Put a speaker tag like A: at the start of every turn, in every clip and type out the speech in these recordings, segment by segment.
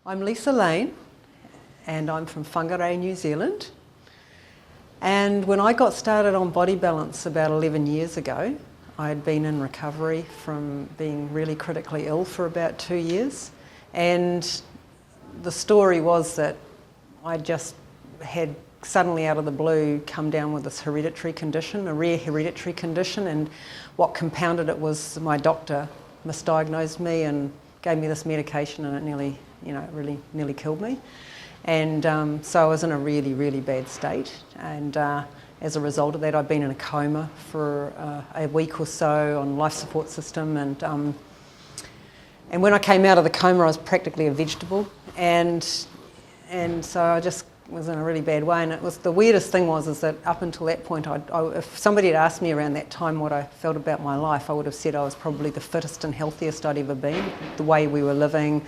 A: I'm Lisa Lane and I'm from Whangarei, New Zealand. And when I got started on Body Balance about 11 years ago, I had been in recovery from being really critically ill for about 2 years. And the story was that I just had suddenly out of the blue come down with this hereditary condition, a rare hereditary condition, and what compounded it was my doctor misdiagnosed me and gave me this medication, and it really nearly killed me. And so I was in a really, really bad state, and as a result of that I'd been in a coma for a week or so on life support system, and when I came out of the coma I was practically a vegetable, and so I just was in a really bad way. And it was, the weirdest thing was that up until that point, if somebody had asked me around that time what I felt about my life, I would have said I was probably the fittest and healthiest I'd ever been. The way we were living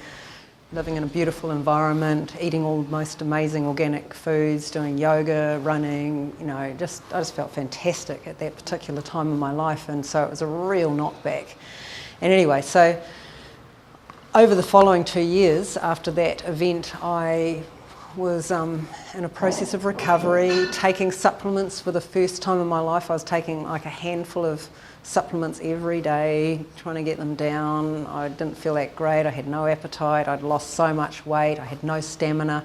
A: in a beautiful environment, eating all the most amazing organic foods, doing yoga, running, I just felt fantastic at that particular time in my life, and so it was a real knockback. And anyway, so over the following 2 years after that event, I was in a process of recovery, taking supplements for the first time in my life. I was taking like a handful of supplements every day, trying to get them down. I didn't feel that great, I had no appetite, I'd lost so much weight, I had no stamina.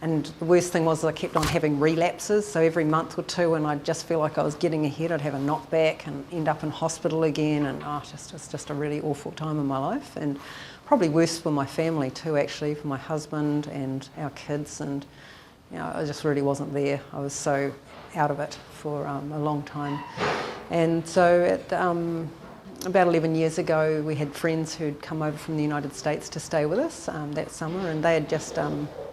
A: And the worst thing was I kept on having relapses, so every month or two when I'd just feel like I was getting ahead, I'd have a knockback and end up in hospital again, and it's just a really awful time in my life, and probably worse for my family too, actually, for my husband and our kids, and I just really wasn't there. I was so out of it for a long time. And so about 11 years ago we had friends who'd come over from the United States to stay with us that summer, and they had just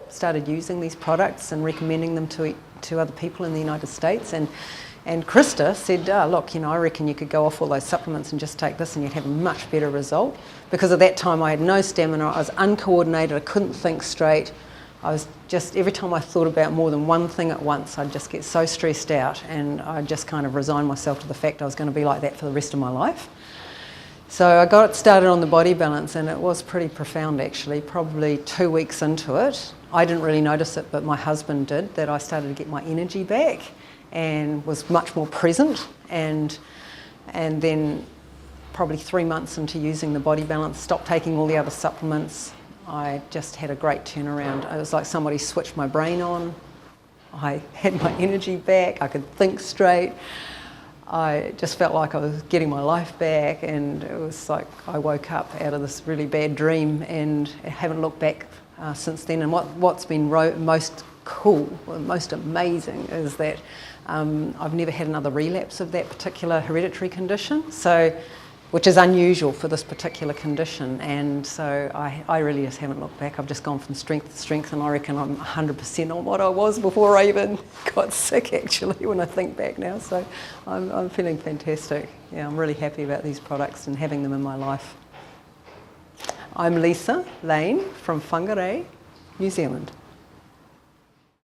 A: started using these products and recommending them to other people in the United States. And Krista said, look, I reckon you could go off all those supplements and just take this and you'd have a much better result. Because at that time I had no stamina, I was uncoordinated, I couldn't think straight. I was just, every time I thought about more than one thing at once, I'd just get so stressed out, and I just kind of resigned myself to the fact I was going to be like that for the rest of my life. So I got started on the Body Balance, and it was pretty profound actually. Probably 2 weeks into it, I didn't really notice it, but my husband did, that I started to get my energy back and was much more present, and then probably 3 months into using the Body Balance, stopped taking all the other supplements, I just had a great turnaround. It was like somebody switched my brain on, I had my energy back, I could think straight, I just felt like I was getting my life back, and it was like I woke up out of this really bad dream and haven't looked back since then. And what's been most cool, or most amazing, is that I've never had another relapse of that particular hereditary condition, which is unusual for this particular condition, and so I really just haven't looked back. I've just gone from strength to strength, and I reckon I'm 100% on what I was before I even got sick, actually, when I think back now. So I'm feeling fantastic. Yeah, I'm really happy about these products and having them in my life. I'm Lisa Lane from Whangarei, New Zealand.